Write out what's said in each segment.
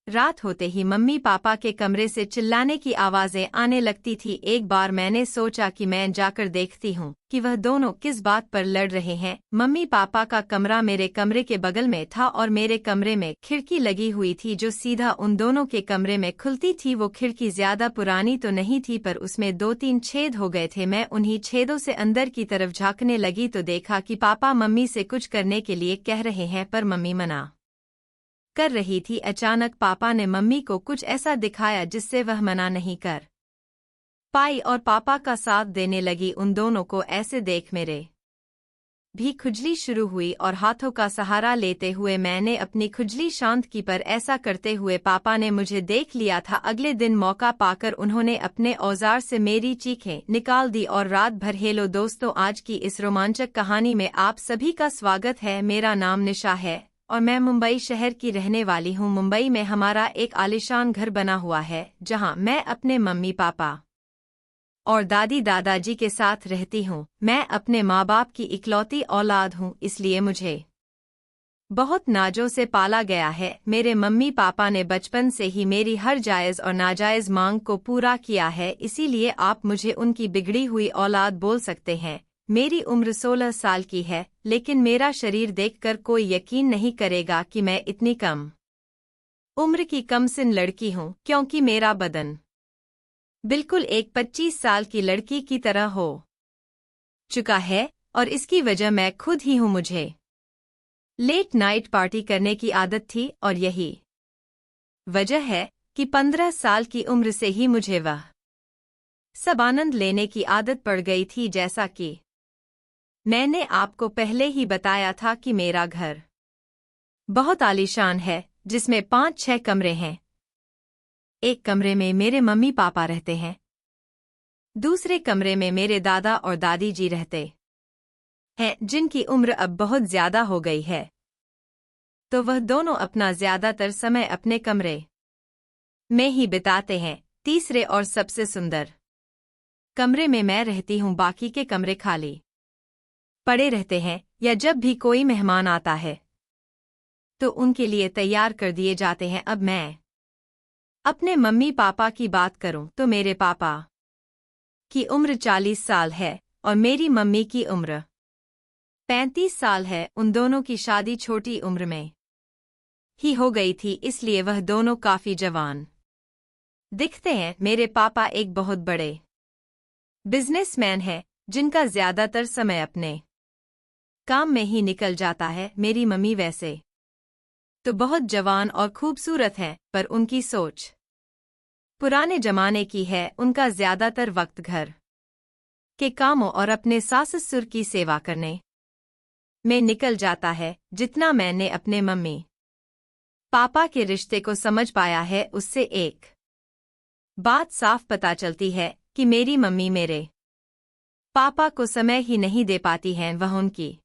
रात होते ही mummy papa के कमरे से चिल्लाने की आवाजें आने लगती थी। एक बार मैंने सोचा कि मैं जाकर देखती हूँ कि वह दोनों किस बात पर लड़ रहे हैं। मम्मी पापा का कमरा मेरे कमरे के बगल में था और मेरे कमरे में खिड़की लगी हुई थी जो सीधा उन दोनों के कमरे में खुलती थी। वो खिड़की ज्यादा पुरानी तो नहीं थी पर उसमें 2-3 छेद हो गए थे। मैं उन्हीं छेदों से अंदर की तरफ झांकने लगी तो देखा कि पापा मम्मी से कुछ करने के लिए कह रहे हैं पर मम्मी मना कर रही थी। अचानक पापा ने मम्मी को कुछ ऐसा दिखाया जिससे वह मना नहीं कर पाई और पापा का साथ देने लगी। उन दोनों को ऐसे देख मेरे भी खुजली शुरू हुई और हाथों का सहारा लेते हुए मैंने अपनी खुजली शांत की पर ऐसा करते हुए पापा ने मुझे देख लिया था। अगले दिन मौका पाकर उन्होंने अपने औजार से मेरी चीखें निकाल दी और रात भर हेलो दोस्तों, आज की इस रोमांचक कहानी में आप सभी का स्वागत है। मेरा नाम निशा है और मैं मुंबई शहर की रहने वाली हूँ। मुंबई में हमारा एक आलीशान घर बना हुआ है जहाँ मैं अपने मम्मी पापा और दादी दादाजी के साथ रहती हूँ। मैं अपने माँ बाप की इकलौती औलाद हूँ, इसलिए मुझे बहुत नाजों से पाला गया है। मेरे मम्मी पापा ने बचपन से ही मेरी हर जायज़ और नाजायज़ मांग को पूरा किया है, इसीलिए आप मुझे उनकी बिगड़ी हुई औलाद बोल सकते हैं। मेरी उम्र 16 साल की है, लेकिन मेरा शरीर देखकर कोई यकीन नहीं करेगा कि मैं इतनी कम उम्र की कमसिन लड़की हूँ, क्योंकि मेरा बदन बिल्कुल एक 25 साल की लड़की की तरह हो चुका है और इसकी वजह मैं खुद ही हूँ। मुझे लेट नाइट पार्टी करने की आदत थी और यही वजह है कि 15 साल की उम्र से ही मुझे वह सब आनंद लेने की आदत पड़ गई थी। जैसा कि मैंने आपको पहले ही बताया था कि मेरा घर बहुत आलीशान है जिसमें 5-6 कमरे हैं। एक कमरे में मेरे मम्मी पापा रहते हैं, दूसरे कमरे में मेरे दादा और दादी जी रहते हैं जिनकी उम्र अब बहुत ज्यादा हो गई है, तो वह दोनों अपना ज्यादातर समय अपने कमरे में ही बिताते हैं। तीसरे और सबसे सुंदर कमरे में मैं रहती हूँ, बाकी के कमरे खाली पड़े रहते हैं या जब भी कोई मेहमान आता है तो उनके लिए तैयार कर दिए जाते हैं। अब मैं अपने मम्मी पापा की बात करूं तो मेरे पापा की उम्र 40 साल है और मेरी मम्मी की उम्र 35 साल है। उन दोनों की शादी छोटी उम्र में ही हो गई थी, इसलिए वह दोनों काफी जवान दिखते हैं। मेरे पापा एक बहुत बड़े बिजनेसमैन हैं जिनका ज्यादातर समय अपने काम में ही निकल जाता है। मेरी मम्मी वैसे तो बहुत जवान और खूबसूरत है, पर उनकी सोच पुराने जमाने की है। उनका ज्यादातर वक्त घर के कामों और अपने सास ससुर की सेवा करने में निकल जाता है। जितना मैंने अपने मम्मी पापा के रिश्ते को समझ पाया है, उससे एक बात साफ पता चलती है कि मेरी मम्मी मेरे पापा को समय ही नहीं दे पाती हैं। वह उनकी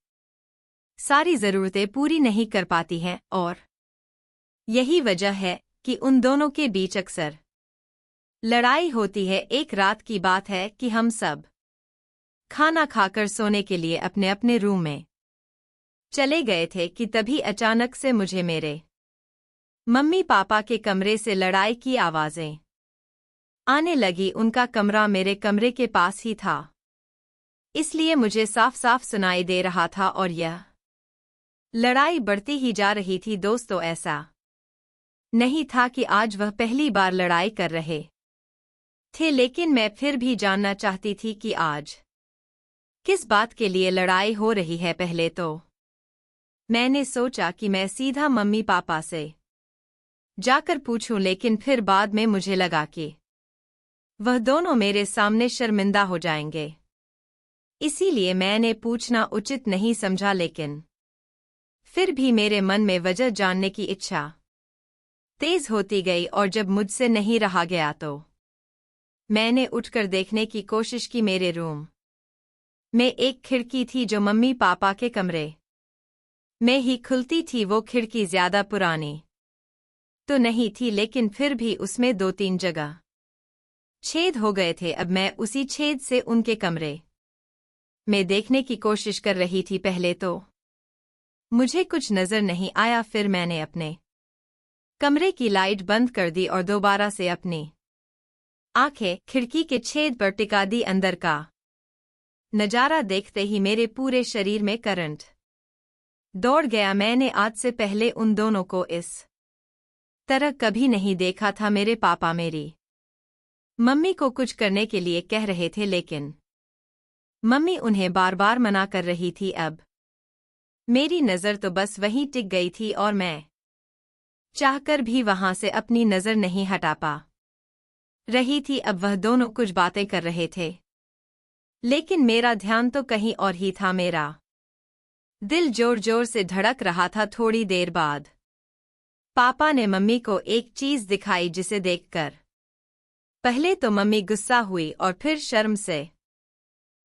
सारी जरूरतें पूरी नहीं कर पाती हैं और यही वजह है कि उन दोनों के बीच अक्सर लड़ाई होती है। एक रात की बात है कि हम सब खाना खाकर सोने के लिए अपने अपने रूम में चले गए थे कि तभी अचानक से मुझे मेरे मम्मी पापा के कमरे से लड़ाई की आवाजें आने लगी। उनका कमरा मेरे कमरे के पास ही था, इसलिए मुझे साफ साफ सुनाई दे रहा था और यह लड़ाई बढ़ती ही जा रही थी। दोस्तों, ऐसा नहीं था कि आज वह पहली बार लड़ाई कर रहे थे, लेकिन मैं फिर भी जानना चाहती थी कि आज किस बात के लिए लड़ाई हो रही है। पहले तो मैंने सोचा कि मैं सीधा मम्मी पापा से जाकर पूछूं, लेकिन फिर बाद में मुझे लगा कि वह दोनों मेरे सामने शर्मिंदा हो जाएंगे, इसीलिए मैंने पूछना उचित नहीं समझा। लेकिन फिर भी मेरे मन में वजह जानने की इच्छा तेज होती गई और जब मुझसे नहीं रहा गया तो मैंने उठकर देखने की कोशिश की। मेरे रूम में एक खिड़की थी जो मम्मी पापा के कमरे में ही खुलती थी। वो खिड़की ज्यादा पुरानी तो नहीं थी, लेकिन फिर भी उसमें 2-3 जगह छेद हो गए थे। अब मैं उसी छेद से उनके कमरे में देखने की कोशिश कर रही थी। पहले तो मुझे कुछ नजर नहीं आया, फिर मैंने अपने कमरे की लाइट बंद कर दी और दोबारा से अपनी आंखें खिड़की के छेद पर टिका दी। अंदर का नजारा देखते ही मेरे पूरे शरीर में करंट दौड़ गया। मैंने आज से पहले उन दोनों को इस तरह कभी नहीं देखा था। मेरे पापा मेरी मम्मी को कुछ करने के लिए कह रहे थे, लेकिन मम्मी उन्हें बार बार मना कर रही थी। अब मेरी नज़र तो बस वहीं टिक गई थी और मैं चाहकर भी वहां से अपनी नज़र नहीं हटा पा रही थी। अब वह दोनों कुछ बातें कर रहे थे, लेकिन मेरा ध्यान तो कहीं और ही था। मेरा दिल जोर जोर से धड़क रहा था। थोड़ी देर बाद पापा ने मम्मी को एक चीज दिखाई, जिसे देखकर पहले तो मम्मी गुस्सा हुई और फिर शर्म से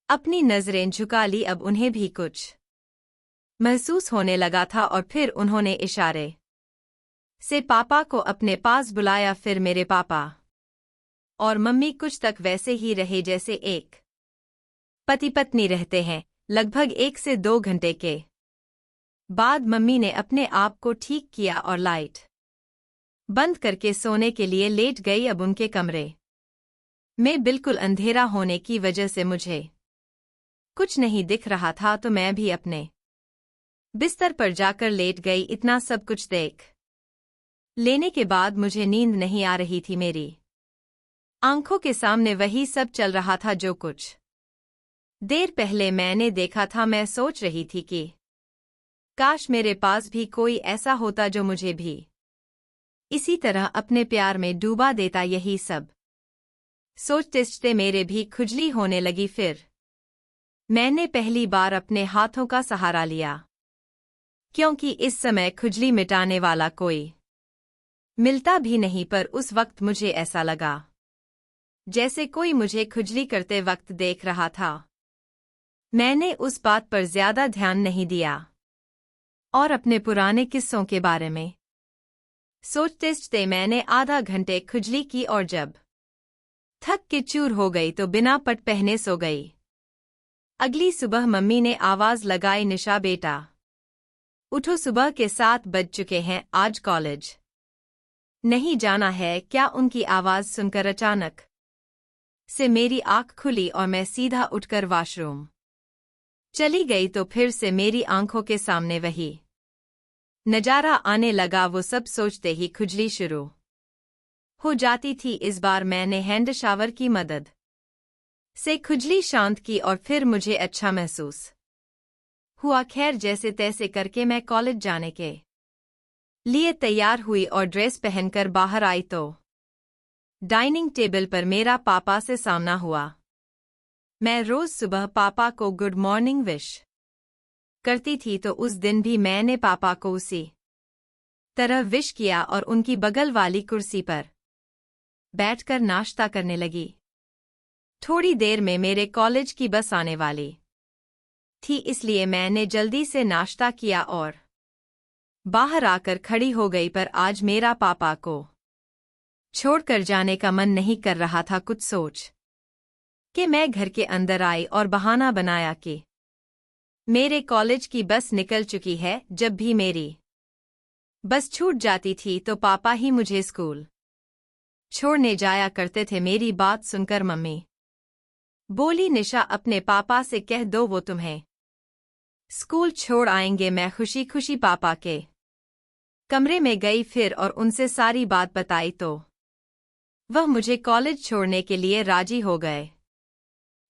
अपनी नजरें झुका ली। अब उन्हें भी कुछ महसूस होने लगा था और फिर उन्होंने इशारे से पापा को अपने पास बुलाया। फिर मेरे पापा और मम्मी कुछ तक वैसे ही रहे जैसे एक पति पत्नी रहते हैं। लगभग 1 से 2 घंटे के बाद मम्मी ने अपने आप को ठीक किया और लाइट बंद करके सोने के लिए लेट गई। अब उनके कमरे में बिल्कुल अंधेरा होने की वजह से मुझे कुछ नहीं दिख रहा था, तो मैं भी अपने बिस्तर पर जाकर लेट गई। इतना सब कुछ देख लेने के बाद मुझे नींद नहीं आ रही थी। मेरी आंखों के सामने वही सब चल रहा था जो कुछ देर पहले मैंने देखा था। मैं सोच रही थी कि काश मेरे पास भी कोई ऐसा होता जो मुझे भी इसी तरह अपने प्यार में डूबा देता। यही सब सोचते सोचते मेरे भी खुजली होने लगी। फिर मैंने पहली बार अपने हाथों का सहारा लिया, क्योंकि इस समय खुजली मिटाने वाला कोई मिलता भी नहीं। पर उस वक्त मुझे ऐसा लगा जैसे कोई मुझे खुजली करते वक्त देख रहा था। मैंने उस बात पर ज्यादा ध्यान नहीं दिया और अपने पुराने किस्सों के बारे में सोचते सोचते मैंने आधा घंटे खुजली की और जब थक के चूर हो गई तो बिना पट पहने सो गई। अगली सुबह मम्मी ने आवाज लगाई, निशा बेटा उठो, सुबह के 7 बज चुके हैं, आज कॉलेज नहीं जाना है क्या? उनकी आवाज सुनकर अचानक से मेरी आंख खुली और मैं सीधा उठकर वॉशरूम चली गई। तो फिर से मेरी आंखों के सामने वही नजारा आने लगा। वो सब सोचते ही खुजली शुरू हो जाती थी। इस बार मैंने हैंड शावर की मदद से खुजली शांत की और फिर मुझे अच्छा महसूस हुआ। खैर, जैसे तैसे करके मैं कॉलेज जाने के लिए तैयार हुई और ड्रेस पहनकर बाहर आई तो डाइनिंग टेबल पर मेरा पापा से सामना हुआ। मैं रोज सुबह पापा को गुड मॉर्निंग विश करती थी, तो उस दिन भी मैंने पापा को उसी तरह विश किया और उनकी बगल वाली कुर्सी पर बैठकर नाश्ता करने लगी। थोड़ी देर में मेरे कॉलेज की बस आने वाली थी, इसलिए मैंने जल्दी से नाश्ता किया और बाहर आकर खड़ी हो गई। पर आज मेरा पापा को छोड़कर जाने का मन नहीं कर रहा था। कुछ सोच कि मैं घर के अंदर आई और बहाना बनाया कि मेरे कॉलेज की बस निकल चुकी है। जब भी मेरी बस छूट जाती थी तो पापा ही मुझे स्कूल छोड़ने जाया करते थे। मेरी बात सुनकर मम्मी बोली, निशा अपने पापा से कह दो वो तुम्हें स्कूल छोड़ आएंगे। मैं खुशी खुशी पापा के कमरे में गई फिर और उनसे सारी बात बताई तो वह मुझे कॉलेज छोड़ने के लिए राजी हो गए।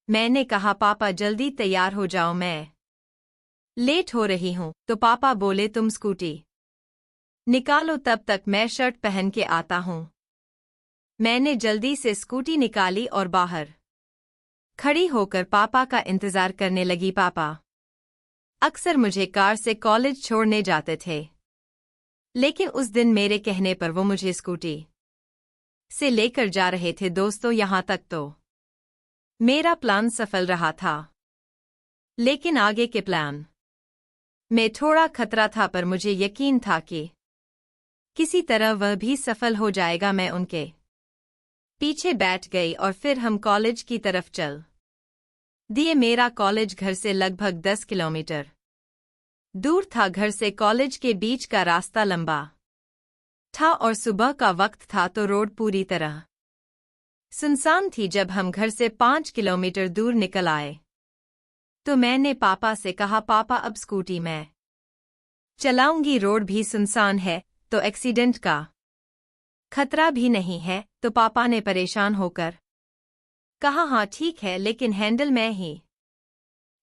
मैंने कहा, पापा जल्दी तैयार हो जाओ, मैं लेट हो रही हूं। तो पापा बोले, तुम स्कूटी निकालो, तब तक मैं शर्ट पहन के आता हूं। मैंने जल्दी से स्कूटी निकाली और बाहर खड़ी होकर पापा का इंतजार करने लगी। पापा अक्सर मुझे कार से कॉलेज छोड़ने जाते थे, लेकिन उस दिन मेरे कहने पर वो मुझे स्कूटी से लेकर जा रहे थे। दोस्तों, यहां तक तो मेरा प्लान सफल रहा था, लेकिन आगे के प्लान में थोड़ा खतरा था। पर मुझे यकीन था कि किसी तरह वह भी सफल हो जाएगा। मैं उनके पीछे बैठ गई और फिर हम कॉलेज की तरफ चल दिए। मेरा कॉलेज घर से लगभग 10 किलोमीटर दूर था। घर से कॉलेज के बीच का रास्ता लंबा था और सुबह का वक्त था तो रोड पूरी तरह सुनसान थी। जब हम घर से 5 किलोमीटर दूर निकल आए तो मैंने पापा से कहा, पापा अब स्कूटी मैं चलाऊंगी, रोड भी सुनसान है तो एक्सीडेंट का खतरा भी नहीं है। तो पापा ने परेशान होकर कहा, हाँ ठीक है, लेकिन हैंडल मैं ही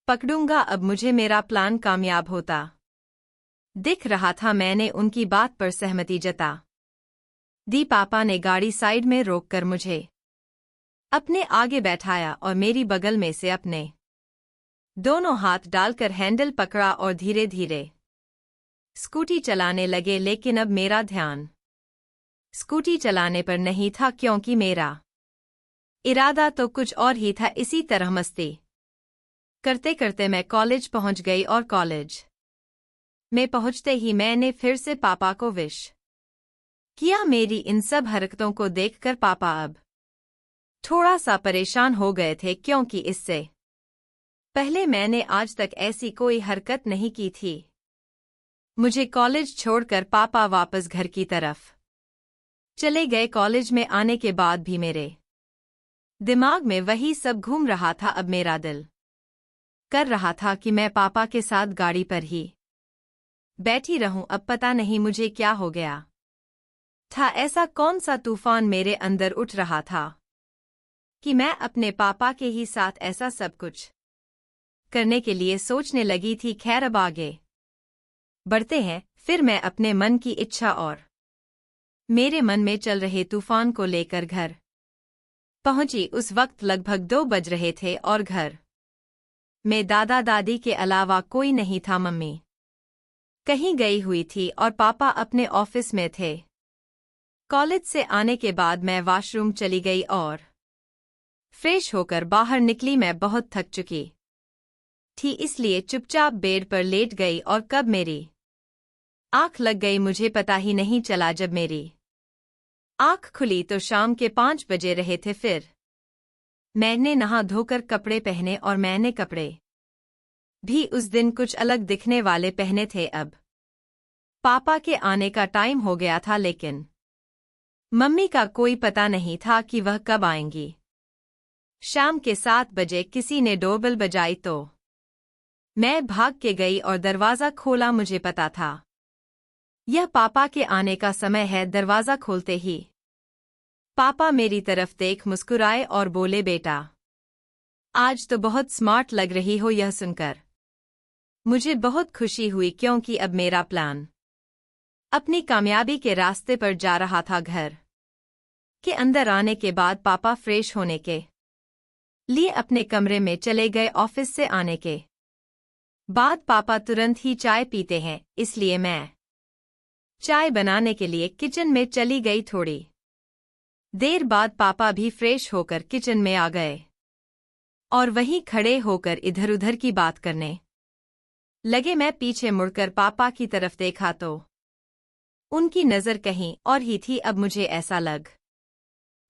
पकड़ूंगा। अब मुझे मेरा प्लान कामयाब होता दिख रहा था। मैंने उनकी बात पर सहमति जता दी। पापा ने गाड़ी साइड में रोककर मुझे अपने आगे बैठाया और मेरी बगल में से अपने दोनों हाथ डालकर हैंडल पकड़ा और धीरे धीरे स्कूटी चलाने लगे। लेकिन अब मेरा ध्यान स्कूटी चलाने पर नहीं था, क्योंकि मेरा इरादा तो कुछ और ही था। इसी तरह मस्ती करते करते मैं कॉलेज पहुंच गई और कॉलेज में पहुंचते ही मैंने फिर से पापा को विश किया। मेरी इन सब हरकतों को देखकर पापा अब थोड़ा सा परेशान हो गए थे, क्योंकि इससे पहले मैंने आज तक ऐसी कोई हरकत नहीं की थी। मुझे कॉलेज छोड़कर पापा वापस घर की तरफ चले गए। कॉलेज में आने के बाद भी मेरे दिमाग में वही सब घूम रहा था। अब मेरा दिल कर रहा था कि मैं पापा के साथ गाड़ी पर ही बैठी रहूं। अब पता नहीं मुझे क्या हो गया था, ऐसा कौन सा तूफान मेरे अंदर उठ रहा था कि मैं अपने पापा के ही साथ ऐसा सब कुछ करने के लिए सोचने लगी थी। खैर अब आगे बढ़ते हैं। फिर मैं अपने मन की इच्छा और मेरे मन में चल रहे तूफान को लेकर घर पहुंची। उस वक्त लगभग 2 बज रहे थे और घर में दादा दादी के अलावा कोई नहीं था। मम्मी कहीं गई हुई थी और पापा अपने ऑफिस में थे। कॉलेज से आने के बाद मैं वॉशरूम चली गई और फ्रेश होकर बाहर निकली। मैं बहुत थक चुकी थी, इसलिए चुपचाप बेड पर लेट गई और कब मेरी आंख लग गई मुझे पता ही नहीं चला। जब मेरी आंख खुली तो शाम के 5 बजे रहे थे। फिर मैंने नहा धोकर कपड़े पहने और मैंने कपड़े भी उस दिन कुछ अलग दिखने वाले पहने थे। अब पापा के आने का टाइम हो गया था, लेकिन मम्मी का कोई पता नहीं था कि वह कब आएंगी। शाम के 7 बजे किसी ने डोरबेल बजाई तो मैं भाग के गई और दरवाज़ा खोला। मुझे पता था यह पापा के आने का समय है। दरवाज़ा खोलते ही पापा मेरी तरफ देख मुस्कुराए और बोले, बेटा आज तो बहुत स्मार्ट लग रही हो। यह सुनकर मुझे बहुत खुशी हुई, क्योंकि अब मेरा प्लान अपनी कामयाबी के रास्ते पर जा रहा था। घर के अंदर आने के बाद पापा फ्रेश होने के लिए अपने कमरे में चले गए। ऑफिस से आने के बाद पापा तुरंत ही चाय पीते हैं, इसलिए मैं चाय बनाने के लिए किचन में चली गई। थोड़ी देर बाद पापा भी फ्रेश होकर किचन में आ गए और वहीं खड़े होकर इधर उधर की बात करने लगे। मैं पीछे मुड़कर पापा की तरफ देखा तो उनकी नज़र कहीं और ही थी। अब मुझे ऐसा लग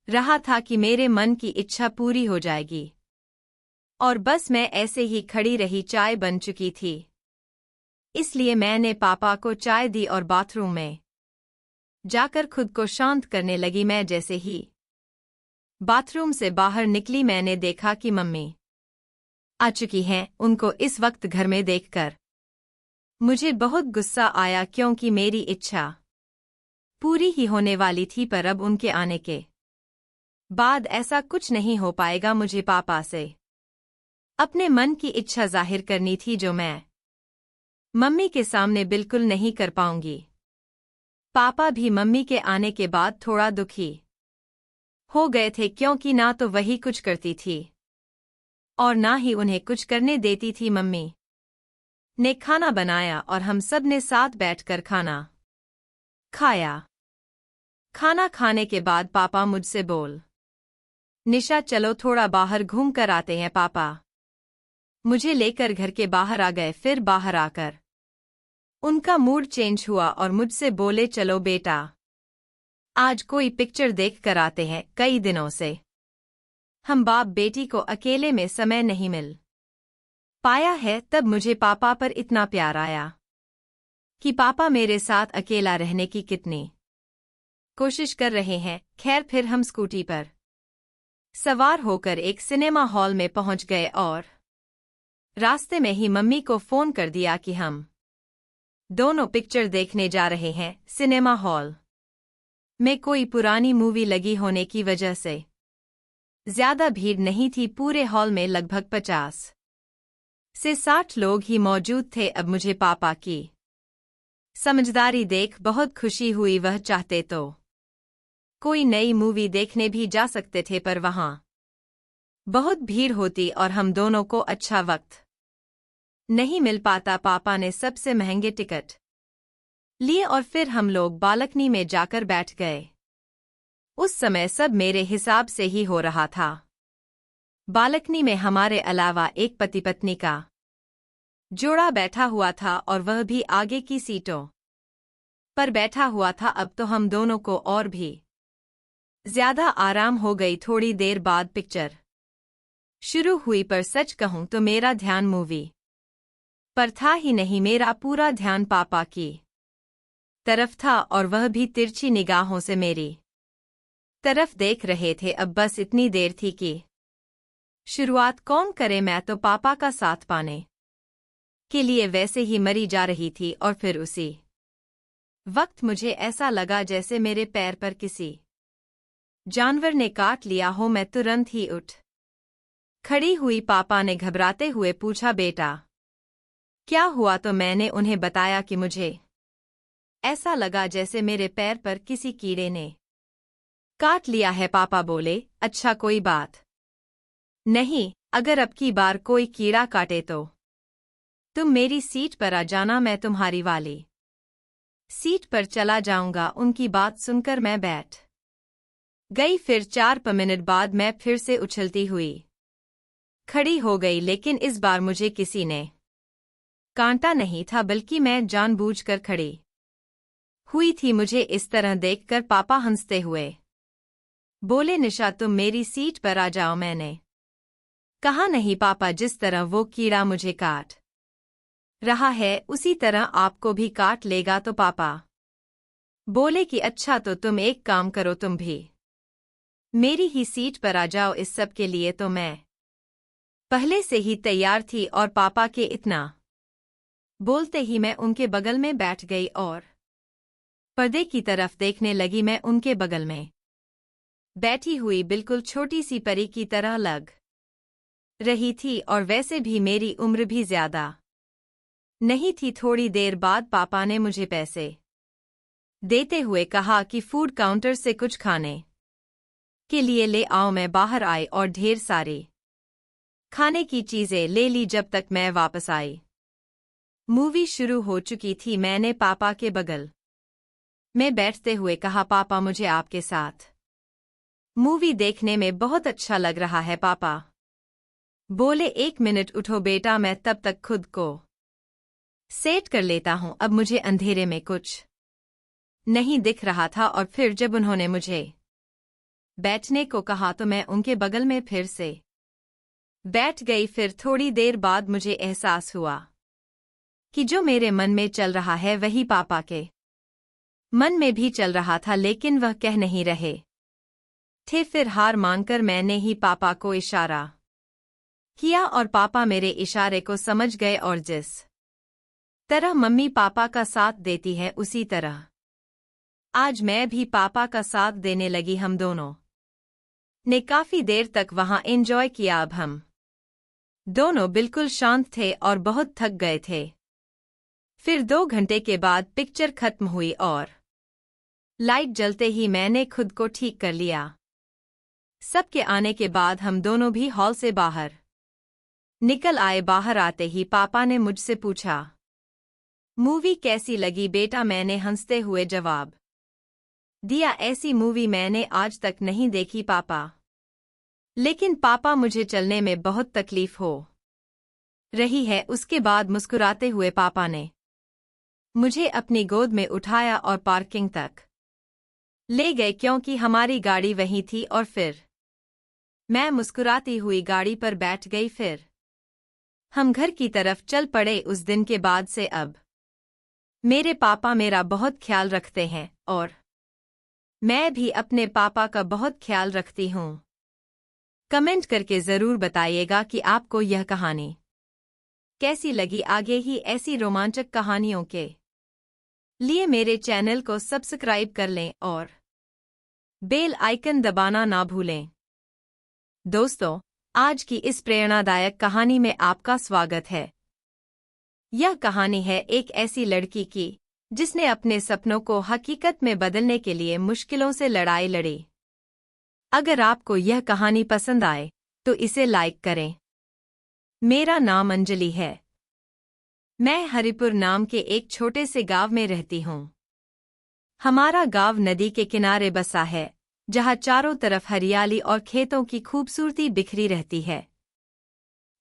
रहा था कि मेरे मन की इच्छा पूरी हो जाएगी और बस मैं ऐसे ही खड़ी रही। चाय बन चुकी थी, इसलिए मैंने पापा को चाय दी और बाथरूम में जाकर खुद को शांत करने लगी। मैं जैसे ही बाथरूम से बाहर निकली मैंने देखा कि मम्मी आ चुकी हैं। उनको इस वक्त घर में देखकर मुझे बहुत गुस्सा आया, क्योंकि मेरी इच्छा पूरी ही होने वाली थी। पर अब उनके आने के बाद ऐसा कुछ नहीं हो पाएगा। मुझे पापा से अपने मन की इच्छा जाहिर करनी थी, जो मैं मम्मी के सामने बिल्कुल नहीं कर पाऊंगी। पापा भी मम्मी के आने के बाद थोड़ा दुखी हो गए थे, क्योंकि ना तो वही कुछ करती थी और ना ही उन्हें कुछ करने देती थी। मम्मी ने खाना बनाया और हम सब ने साथ बैठकर खाना खाया। खाना खाने के बाद पापा मुझसे बोल, निशा चलो थोड़ा बाहर घूम कर आते हैं। पापा मुझे लेकर घर के बाहर आ गए। फिर बाहर आकर उनका मूड चेंज हुआ और मुझसे बोले, चलो बेटा आज कोई पिक्चर देख कर आते हैं। कई दिनों से हम बाप बेटी को अकेले में समय नहीं मिल पाया है। तब मुझे पापा पर इतना प्यार आया कि पापा मेरे साथ अकेला रहने की कितनी कोशिश कर रहे हैं। खैर, फिर हम स्कूटी पर सवार होकर एक सिनेमा हॉल में पहुंच गए और रास्ते में ही मम्मी को फोन कर दिया कि हम दोनों पिक्चर देखने जा रहे हैं। सिनेमा हॉल में कोई पुरानी मूवी लगी होने की वजह से ज्यादा भीड़ नहीं थी। पूरे हॉल में लगभग 50 से 60 लोग ही मौजूद थे। अब मुझे पापा की समझदारी देख बहुत खुशी हुई। वह चाहते तो कोई नई मूवी देखने भी जा सकते थे, पर वहां बहुत भीड़ होती और हम दोनों को अच्छा वक्त नहीं मिल पाता। पापा ने सबसे महंगे टिकट लिए और फिर हम लोग बालकनी में जाकर बैठ गए। उस समय सब मेरे हिसाब से ही हो रहा था। बालकनी में हमारे अलावा एक पति पत्नी का जोड़ा बैठा हुआ था और वह भी आगे की सीटों पर बैठा हुआ था। अब तो हम दोनों को और भी ज्यादा आराम हो गई। थोड़ी देर बाद पिक्चर शुरू हुई, पर सच कहूं तो मेरा ध्यान मूवी पर था ही नहीं। मेरा पूरा ध्यान पापा की तरफ था और वह भी तिरछी निगाहों से मेरी तरफ देख रहे थे। अब बस इतनी देर थी कि शुरुआत कौन करे। मैं तो पापा का साथ पाने के लिए वैसे ही मरी जा रही थी और फिर उसी वक्त मुझे ऐसा लगा जैसे मेरे पैर पर किसी जानवर ने काट लिया हो। मैं तुरंत ही उठ खड़ी हुई। पापा ने घबराते हुए पूछा, बेटा क्या हुआ? तो मैंने उन्हें बताया कि मुझे ऐसा लगा जैसे मेरे पैर पर किसी कीड़े ने काट लिया है। पापा बोले, अच्छा कोई बात नहीं, अगर अब की बार कोई कीड़ा काटे तो तुम मेरी सीट पर आ जाना, मैं तुम्हारी वाली सीट पर चला जाऊंगा। उनकी बात सुनकर मैं बैठ गई। फिर 4 मिनट बाद मैं फिर से उछलती हुई खड़ी हो गई, लेकिन इस बार मुझे किसी ने कांटा नहीं था, बल्कि मैं जानबूझकर खड़ी हुई थी। मुझे इस तरह देखकर पापा हंसते हुए बोले, निशा तुम मेरी सीट पर आ जाओ। मैंने कहा, नहीं पापा, जिस तरह वो कीड़ा मुझे काट रहा है उसी तरह आपको भी काट लेगा। तो पापा बोले कि अच्छा, तो तुम एक काम करो, तुम भी मेरी ही सीट पर आ जाओ। इस सब के लिए तो मैं पहले से ही तैयार थी और पापा के इतना बोलते ही मैं उनके बगल में बैठ गई और पर्दे की तरफ देखने लगी। मैं उनके बगल में बैठी हुई बिल्कुल छोटी सी परी की तरह लग रही थी और वैसे भी मेरी उम्र भी ज्यादा नहीं थी। थोड़ी देर बाद पापा ने मुझे पैसे देते हुए कहा कि फूड काउंटर से कुछ खाने के लिए ले आओ। मैं बाहर आई और ढेर सारे खाने की चीजें ले ली। जब तक मैं वापस आई मूवी शुरू हो चुकी थी। मैंने पापा के बगल में बैठते हुए कहा, पापा मुझे आपके साथ मूवी देखने में बहुत अच्छा लग रहा है। पापा बोले, 1 मिनट उठो बेटा, मैं तब तक खुद को सेट कर लेता हूं। अब मुझे अंधेरे में कुछ नहीं दिख रहा था और फिर जब उन्होंने मुझे बैठने को कहा तो मैं उनके बगल में फिर से बैठ गई। फिर थोड़ी देर बाद मुझे एहसास हुआ कि जो मेरे मन में चल रहा है वही पापा के मन में भी चल रहा था, लेकिन वह कह नहीं रहे थे। फिर हार मानकर मैंने ही पापा को इशारा किया और पापा मेरे इशारे को समझ गए और जिस तरह मम्मी पापा का साथ देती है उसी तरह आज मैं भी पापा का साथ देने लगी। हम दोनों ने काफी देर तक वहां एंजॉय किया। अब हम दोनों बिल्कुल शांत थे और बहुत थक गए थे। फिर 2 घंटे के बाद पिक्चर खत्म हुई और लाइट जलते ही मैंने खुद को ठीक कर लिया। सबके आने के बाद हम दोनों भी हॉल से बाहर निकल आए। बाहर आते ही पापा ने मुझसे पूछा, मूवी कैसी लगी बेटा? मैंने हंसते हुए जवाब दिया, ऐसी मूवी मैंने आज तक नहीं देखी पापा। लेकिन पापा मुझे चलने में बहुत तकलीफ हो रही है। उसके बाद मुस्कुराते हुए पापा ने मुझे अपनी गोद में उठाया और पार्किंग तक ले गए, क्योंकि हमारी गाड़ी वहीं थी। और फिर मैं मुस्कुराती हुई गाड़ी पर बैठ गई। फिर हम घर की तरफ चल पड़े। उस दिन के बाद से अब मेरे पापा मेरा बहुत ख्याल रखते हैं और मैं भी अपने पापा का बहुत ख्याल रखती हूँ। कमेंट करके ज़रूर बताइएगा कि आपको यह कहानी कैसी लगी। आगे ही ऐसी रोमांचक कहानियों के लिए मेरे चैनल को सब्सक्राइब कर लें और बेल आइकन दबाना ना भूलें। दोस्तों, आज की इस प्रेरणादायक कहानी में आपका स्वागत है। यह कहानी है एक ऐसी लड़की की जिसने अपने सपनों को हकीकत में बदलने के लिए मुश्किलों से लड़ाई लड़ी। अगर आपको यह कहानी पसंद आए तो इसे लाइक करें। मेरा नाम अंजलि है। मैं हरिपुर नाम के एक छोटे से गांव में रहती हूँ। हमारा गांव नदी के किनारे बसा है, जहाँ चारों तरफ हरियाली और खेतों की खूबसूरती बिखरी रहती है।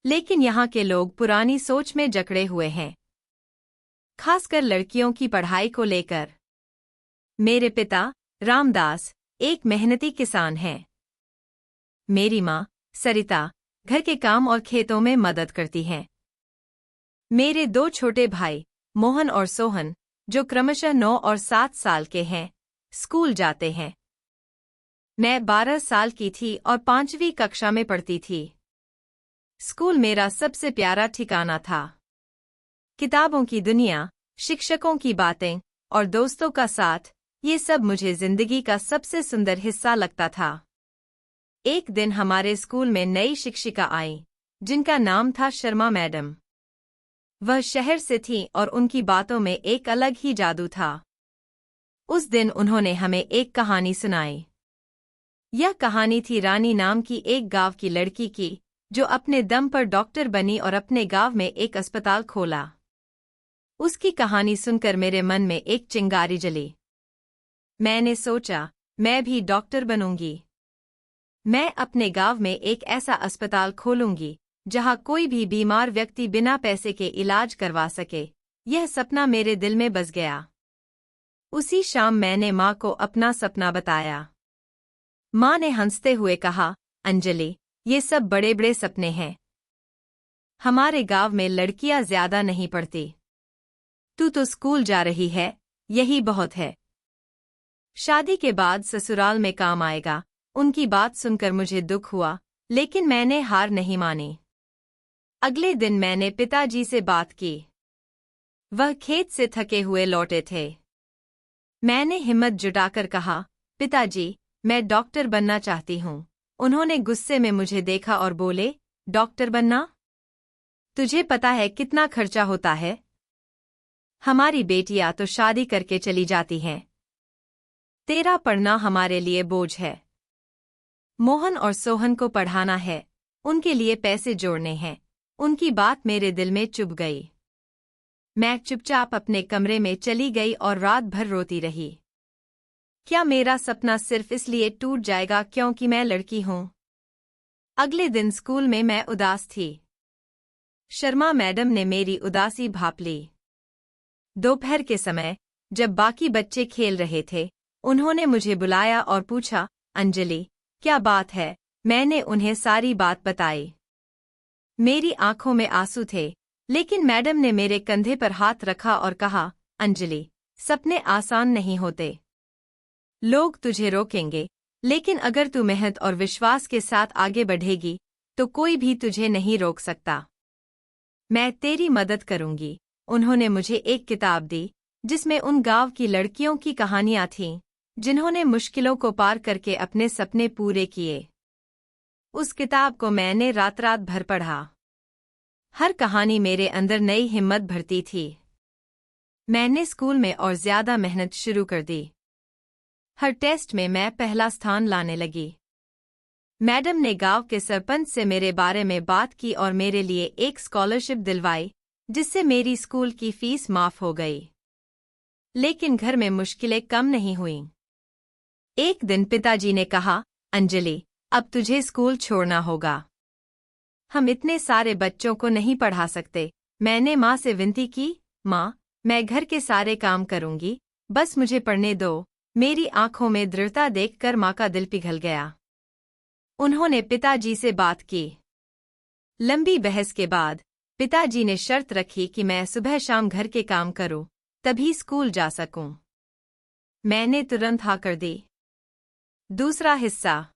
लेकिन यहाँ के लोग पुरानी सोच में जकड़े हुए हैं, खासकर लड़कियों की पढ़ाई को लेकर। मेरे पिता रामदास एक मेहनती किसान हैं। मेरी माँ सरिता घर के काम और खेतों में मदद करती हैं। मेरे दो छोटे भाई मोहन और सोहन, जो क्रमशः 9 और 7 साल के हैं, स्कूल जाते हैं। मैं 12 साल की थी और 5वीं कक्षा में पढ़ती थी। स्कूल मेरा सबसे प्यारा ठिकाना था। किताबों की दुनिया, शिक्षकों की बातें और दोस्तों का साथ, ये सब मुझे जिंदगी का सबसे सुंदर हिस्सा लगता था। एक दिन हमारे स्कूल में नई शिक्षिका आई, जिनका नाम था शर्मा मैडम। वह शहर से थीं और उनकी बातों में एक अलग ही जादू था। उस दिन उन्होंने हमें एक कहानी सुनाई। यह कहानी थी रानी नाम की एक गांव की लड़की की, जो अपने दम पर डॉक्टर बनी और अपने गांव में एक अस्पताल खोला। उसकी कहानी सुनकर मेरे मन में एक चिंगारी जली। मैंने सोचा, मैं भी डॉक्टर बनूंगी। मैं अपने गांव में एक ऐसा अस्पताल खोलूंगी जहां कोई भी बीमार व्यक्ति बिना पैसे के इलाज करवा सके। यह सपना मेरे दिल में बस गया। उसी शाम मैंने माँ को अपना सपना बताया। माँ ने हंसते हुए कहा, अंजलि, ये सब बड़े बड़े सपने हैं। हमारे गांव में लड़कियां ज्यादा नहीं पढ़ती। तू तो स्कूल जा रही है, यही बहुत है। शादी के बाद ससुराल में काम आएगा। उनकी बात सुनकर मुझे दुख हुआ, लेकिन मैंने हार नहीं मानी। अगले दिन मैंने पिताजी से बात की। वह खेत से थके हुए लौटे थे। मैंने हिम्मत जुटाकर कहा, पिताजी, मैं डॉक्टर बनना चाहती हूँ। उन्होंने गुस्से में मुझे देखा और बोले, डॉक्टर बनना? तुझे पता है कितना खर्चा होता है? हमारी बेटियां तो शादी करके चली जाती हैं। तेरा पढ़ना हमारे लिए बोझ है। मोहन और सोहन को पढ़ाना है, उनके लिए पैसे जोड़ने हैं। उनकी बात मेरे दिल में चुभ गई। मैं चुपचाप अपने कमरे में चली गई और रात भर रोती रही। क्या मेरा सपना सिर्फ इसलिए टूट जाएगा क्योंकि मैं लड़की हूँ? अगले दिन स्कूल में मैं उदास थी। शर्मा मैडम ने मेरी उदासी भांप ली। दोपहर के समय, जब बाकी बच्चे खेल रहे थे, उन्होंने मुझे बुलाया और पूछा, अंजलि, क्या बात है? मैंने उन्हें सारी बात बताई। मेरी आंखों में आंसू थे, लेकिन मैडम ने मेरे कंधे पर हाथ रखा और कहा, अंजलि, सपने आसान नहीं होते। लोग तुझे रोकेंगे, लेकिन अगर तू मेहनत और विश्वास के साथ आगे बढ़ेगी, तो कोई भी तुझे नहीं रोक सकता। मैं तेरी मदद करूंगी। उन्होंने मुझे एक किताब दी, जिसमें उन गांव की लड़कियों की कहानियां थीं, जिन्होंने मुश्किलों को पार करके अपने सपने पूरे किए। उस किताब को मैंने रात रात भर पढ़ा। हर कहानी मेरे अंदर नई हिम्मत भरती थी। मैंने स्कूल में और ज्यादा मेहनत शुरू कर दी। हर टेस्ट में मैं पहला स्थान लाने लगी। मैडम ने गांव के सरपंच से मेरे बारे में बात की और मेरे लिए एक स्कॉलरशिप दिलवाई, जिससे मेरी स्कूल की फीस माफ हो गई। लेकिन घर में मुश्किलें कम नहीं हुईं। एक दिन पिताजी ने कहा, अंजलि, अब तुझे स्कूल छोड़ना होगा। हम इतने सारे बच्चों को नहीं पढ़ा सकते। मैंने माँ से विनती की, माँ, मैं घर के सारे काम करूंगी, बस मुझे पढ़ने दो। मेरी आंखों में दृढ़ता देखकर माँ का दिल पिघल गया। उन्होंने पिताजी से बात की। लंबी बहस के बाद पिताजी ने शर्त रखी कि मैं सुबह शाम घर के काम करूं, तभी स्कूल जा सकूं। मैंने तुरंत हाँ कर दी। दूसरा हिस्सा।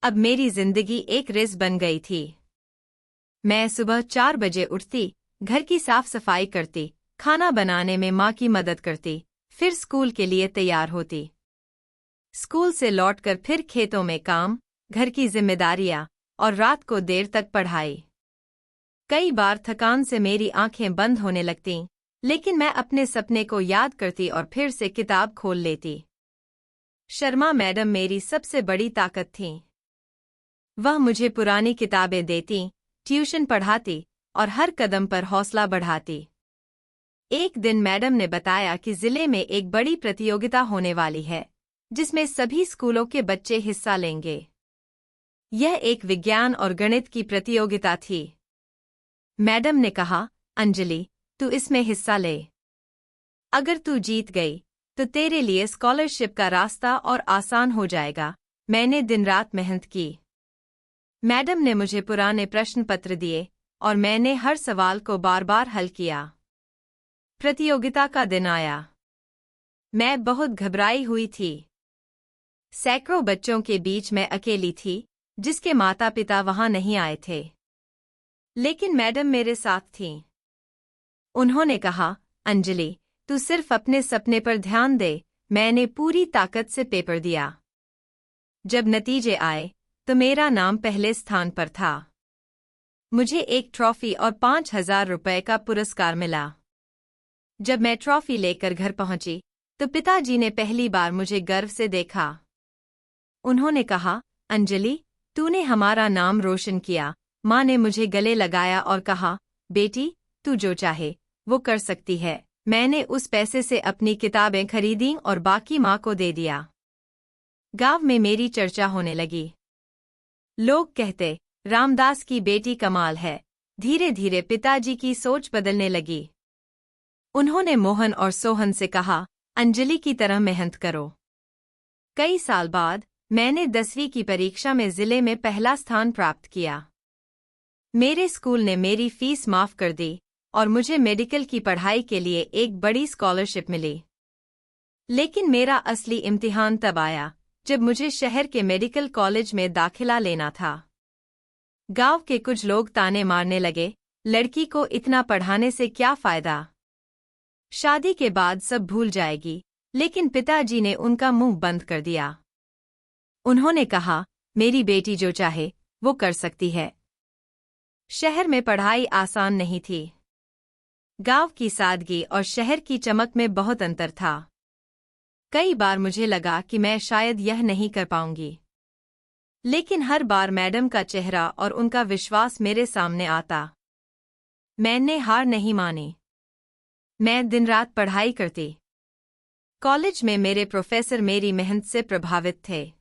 अब मेरी जिंदगी एक रेस बन गई थी। मैं सुबह 4 बजे उठती, घर की साफ सफाई करती, खाना बनाने में माँ की मदद करती, फिर स्कूल के लिए तैयार होती। स्कूल से लौटकर फिर खेतों में काम, घर की जिम्मेदारियां और रात को देर तक पढ़ाई। कई बार थकान से मेरी आंखें बंद होने लगतीं, लेकिन मैं अपने सपने को याद करती और फिर से किताब खोल लेती। शर्मा मैडम मेरी सबसे बड़ी ताकत थीं। वह मुझे पुरानी किताबें देती, ट्यूशन पढ़ाती और हर कदम पर हौसला बढ़ाती। एक दिन मैडम ने बताया कि जिले में एक बड़ी प्रतियोगिता होने वाली है, जिसमें सभी स्कूलों के बच्चे हिस्सा लेंगे। यह एक विज्ञान और गणित की प्रतियोगिता थी। मैडम ने कहा, अंजलि, तू इसमें हिस्सा ले। अगर तू जीत गई तो तेरे लिए स्कॉलरशिप का रास्ता और आसान हो जाएगा। मैंने दिन रात मेहनत की। मैडम ने मुझे पुराने प्रश्न पत्र दिए और मैंने हर सवाल को बार बार हल किया। प्रतियोगिता का दिन आया। मैं बहुत घबराई हुई थी। सैकड़ों बच्चों के बीच मैं अकेली थी, जिसके माता पिता वहां नहीं आए थे। लेकिन मैडम मेरे साथ थीं। उन्होंने कहा, अंजलि, तू सिर्फ अपने सपने पर ध्यान दे। मैंने पूरी ताकत से पेपर दिया। जब नतीजे आए तो मेरा नाम पहले स्थान पर था। मुझे एक ट्रॉफी और 5,000 रुपए का पुरस्कार मिला। जब मैं ट्रॉफी लेकर घर पहुंची तो पिताजी ने पहली बार मुझे गर्व से देखा। उन्होंने कहा, अंजलि, तूने हमारा नाम रोशन किया। माँ ने मुझे गले लगाया और कहा, बेटी, तू जो चाहे वो कर सकती है। मैंने उस पैसे से अपनी किताबें खरीदीं और बाकी माँ को दे दिया। गांव में मेरी चर्चा होने लगी। लोग कहते, रामदास की बेटी कमाल है। धीरे धीरे पिताजी की सोच बदलने लगी। उन्होंने मोहन और सोहन से कहा, अंजलि की तरह मेहनत करो। कई साल बाद मैंने 10वीं की परीक्षा में जिले में पहला स्थान प्राप्त किया। मेरे स्कूल ने मेरी फीस माफ कर दी और मुझे मेडिकल की पढ़ाई के लिए एक बड़ी स्कॉलरशिप मिली। लेकिन मेरा असली इम्तिहान तब आया जब मुझे शहर के मेडिकल कॉलेज में दाखिला लेना था। गांव के कुछ लोग ताने मारने लगे, लड़की को इतना पढ़ाने से क्या फायदा? शादी के बाद सब भूल जाएगी। लेकिन पिताजी ने उनका मुंह बंद कर दिया। उन्होंने कहा, मेरी बेटी जो चाहे वो कर सकती है। शहर में पढ़ाई आसान नहीं थी। गांव की सादगी और शहर की चमक में बहुत अंतर था। कई बार मुझे लगा कि मैं शायद यह नहीं कर पाऊंगी। लेकिन हर बार मैडम का चेहरा और उनका विश्वास मेरे सामने आता। मैंने हार नहीं मानी। मैं दिन रात पढ़ाई करती। कॉलेज में मेरे प्रोफेसर मेरी मेहनत से प्रभावित थे।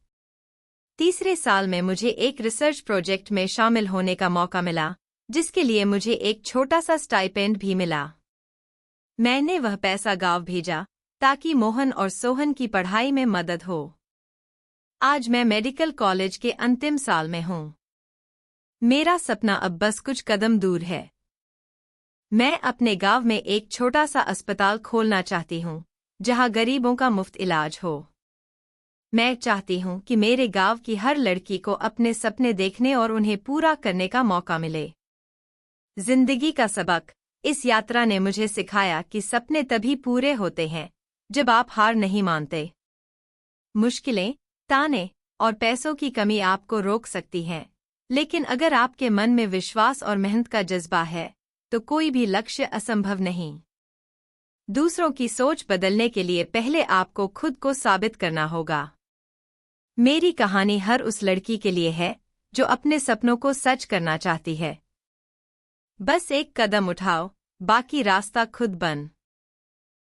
तीसरे साल में मुझे एक रिसर्च प्रोजेक्ट में शामिल होने का मौका मिला, जिसके लिए मुझे एक छोटा सा स्टाइपेंड भी मिला। मैंने वह पैसा गांव भेजा ताकि मोहन और सोहन की पढ़ाई में मदद हो। आज मैं मेडिकल कॉलेज के अंतिम साल में हूं। मेरा सपना अब बस कुछ कदम दूर है। मैं अपने गांव में एक छोटा सा अस्पताल खोलना चाहती हूं, जहां गरीबों का मुफ्त इलाज हो। मैं चाहती हूं कि मेरे गांव की हर लड़की को अपने सपने देखने और उन्हें पूरा करने का मौका मिले। जिंदगी का सबक, इस यात्रा ने मुझे सिखाया कि सपने तभी पूरे होते हैं जब आप हार नहीं मानते। मुश्किलें, ताने और पैसों की कमी आपको रोक सकती हैं, लेकिन अगर आपके मन में विश्वास और मेहनत का जज्बा है तो कोई भी लक्ष्य असंभव नहीं। दूसरों की सोच बदलने के लिए पहले आपको खुद को साबित करना होगा। मेरी कहानी हर उस लड़की के लिए है जो अपने सपनों को सच करना चाहती है। बस एक कदम उठाओ, बाकी रास्ता खुद बन।